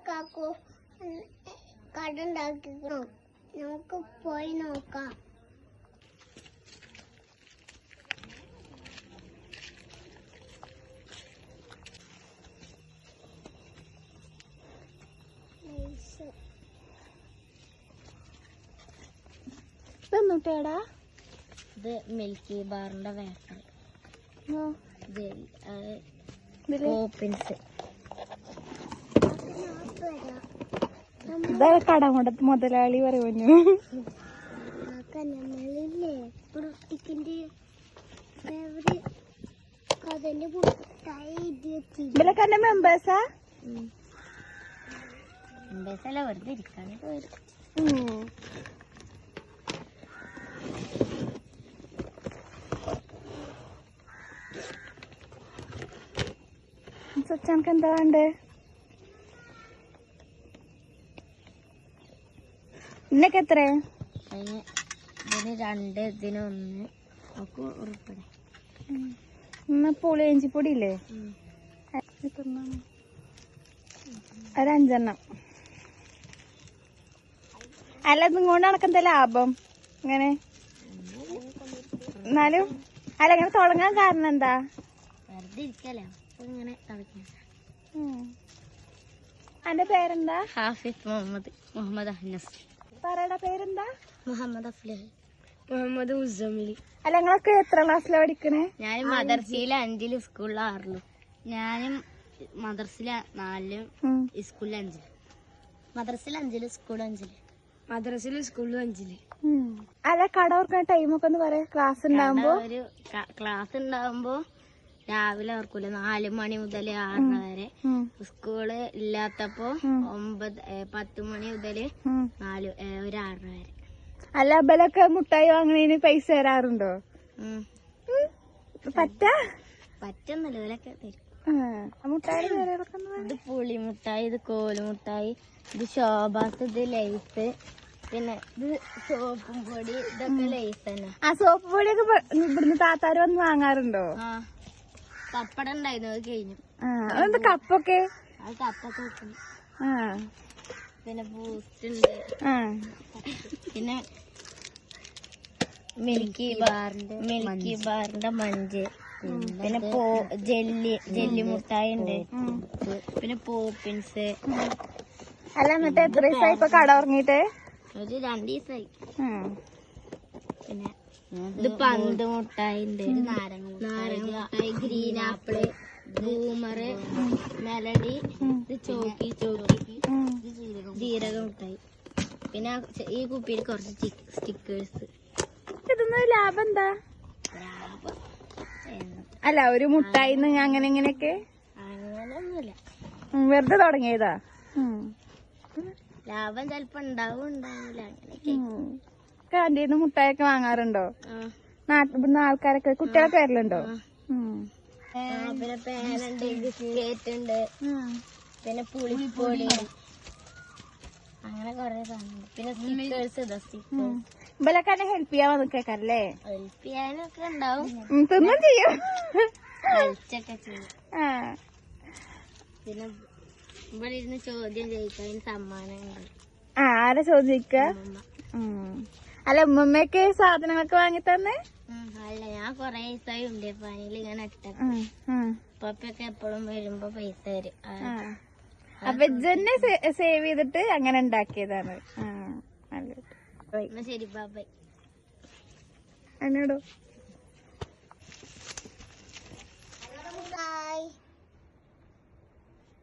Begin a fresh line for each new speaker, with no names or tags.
കാക്കു കട ഉണ്ടാക്കിക്കോ, നമുക്ക് പോയി നോക്കാം.
ഇതെന്നൂട്ടേടാ?
ഇത് മിൽക്കി ബാറിന്റെ വേഫർ,
ഇതാ കടമുടത്ത് മുതലാളി പറയുന്നു. ഇവരൊക്കെ എന്റെ മെമ്പേഴ്സാ?
മെമ്പേഴ്സല്ല, വെറുതെ ഇരിക്കാനൊക്കെ വരും.
സച്ചാനക്ക് എന്താ വേണ്ടേ? ഇന്നൊക്കെ എത്ര?
അതിന് ഇതിന് 2, ഇതിന് 1 ഒക്കെ ഉറുപ്പിടെ.
പുളിയഞ്ചിപ്പൊടി ഇല്ലേ? ഒരു 5 എണ്ണം. അല്ല, ഇതുകൊണ്ട് നടക്കെന്താ ലാഭം ഇങ്ങനെ? എന്നാലും അല്ല, ഇങ്ങനെ തുടങ്ങാൻ കാരണം എന്താ?
വെറുതെ ഇരിക്കല്ലേ, അപ്പൊ ഇങ്ങനെ കളിക്കാം.
എന്റെ പേരെന്താ?
ഹാഫിഫ് മുഹമ്മദ് അഹ്നസ്.
പറയടാ, പേരെന്താ?
മുഹമ്മദ് അഫ്ലഹ്, മുഹമ്മദ് ഉസമിലി.
അല്ല, നിങ്ങളൊക്കെ എത്ര ക്ലാസ്സിലാ പഠിക്കണേ?
ഞാൻ മദർസയില് 5, സ്കൂളിൽ 6. ഞാനും മദർസില് 4, സ്കൂളിൽ 5. മദർസിൽ 5, സ്കൂൾ 5. മദർസിൽ സ്കൂളിൽ 5.
അല്ല, കട ഓർക്കുന്ന ടൈമൊക്കെ ഒന്ന് പറയാ. ക്ലാസ് ഉണ്ടാവുമ്പോ?
ക്ലാസ് ഉണ്ടാവുമ്പോ രാവിലെ ഓർക്കൂല, 4 മണി മുതൽ 6 വരെ. സ്കൂള് ഇല്ലാത്തപ്പോ 10 മണി മുതൽ ഒരു 6 വരെ.
അല്ല, അബലൊക്കെ മുട്ടായി വാങ്ങണേന് പൈസ തരാറുണ്ടോ?
പറ്റുന്നില്ല, ഇവരൊക്കെ തരും.
മുട്ടായി
ഇത് പുളി മുട്ടായി, ഇത് കോലുമുട്ടായി, ഇത് ശോഭാസ്, ഇത് ലൈസ്, പിന്നെ ഇത് സോപ്പും പൊടി, ഇതൊക്കെ ലൈസ് തന്നെ.
ആ സോപ്പ് പൊടിയൊക്കെ ഇവിടുന്ന് താത്താര് വന്ന് വാങ്ങാറുണ്ടോ?
പപ്പടം ഉണ്ടായിരുന്നു, അത് കഴിഞ്ഞു.
അതെന്താ കപ്പൊക്കെ?
അത് കപ്പൊക്കെ വെക്കുന്നു. പിന്നെ ബൂസ്റ്റ് ഉണ്ട്, പിന്നെ മിൽക്കി ബാറിന്റെ മഞ്ച്, പിന്നെ ജെല്ലി മുട്ടായി ഉണ്ട്, പിന്നെ പോപ്പിൻസ്.
അല്ല, എന്നിട്ട് എത്ര ദിവസമായി ഇപ്പൊ കട ഉറങ്ങിട്ട്?
ഒരു 2 ദിവസമായി. പിന്നെ ഇത് പന്ത് മുട്ടായി ഉണ്ട്, നാരങ്ങ മുട്ടായി, ഗ്രീൻ ആപ്പിള്, ബൂമറ്, മെലഡി, ഇത് ചോക്കി, ജീരക മുട്ടായി. പിന്നെ ഈ കുപ്പിയിൽ കുറച്ച് സ്റ്റിക്കേഴ്സ്.
ഇതൊന്നും ലാഭം എന്താ? അല്ല, ഒരു മുട്ടായി അങ്ങനെ ഇങ്ങനെയൊക്കെ?
അങ്ങനെയൊന്നുമില്ല,
വെറുതെ തുടങ്ങിയതാ.
ലാഭം ചെലപ്പോ ഉണ്ടാവില്ല, അങ്ങനെയൊക്കെ.
കാന്റീന്ന് മുട്ടായൊക്കെ വാങ്ങാറുണ്ടോ? ഇവിടുന്ന് ആൾക്കാരൊക്കെ, കുട്ടികളൊക്കെ വരലുണ്ടോ?
പിന്നെ പേനുണ്ട്, ബിസ്കറ്റ് ഉണ്ട്, പിന്നെ പുളിപ്പൊടി, അങ്ങനെ കൊറേ സാധനം. പിന്നെ സ്റ്റിക്കേഴ്സ്.
ഇവലൊക്കെ ഹെൽപ്പ് ചെയ്യാൻ വന്നിക്കേക്കല്ലേ?
ഹെൽപ്പ് ചെയ്യാനൊക്കെ ഉണ്ടാവും,
തിന്നും ചെയ്യും,
കളിച്ചൊക്കെ ചെയ്യും. പിന്നെ ഇവിടെ ഇരുന്ന് ചോദ്യം ചോദിക്കാൻ സമ്മാനം ഉണ്ട്.
ആരാ ചോദിക്ക? അല്ല, ഉമ്മമ്മയൊക്കെ സാധനങ്ങളൊക്കെ വാങ്ങി തന്നെ?
അല്ല, ഞാൻ കൊറേ ദിവസമായി ഉണ്ട് പനിയിൽ ഇങ്ങനെ പപ്പയൊക്കെ എപ്പോഴും വരുമ്പോ പൈസ തരും.
അപ്പൊ ഇജ്ജന്നെ സേവ് ചെയ്തിട്ട് അങ്ങനെ ഉണ്ടാക്കിയതാണ്.
ശരി, ബൈ.
എന്നോടോ?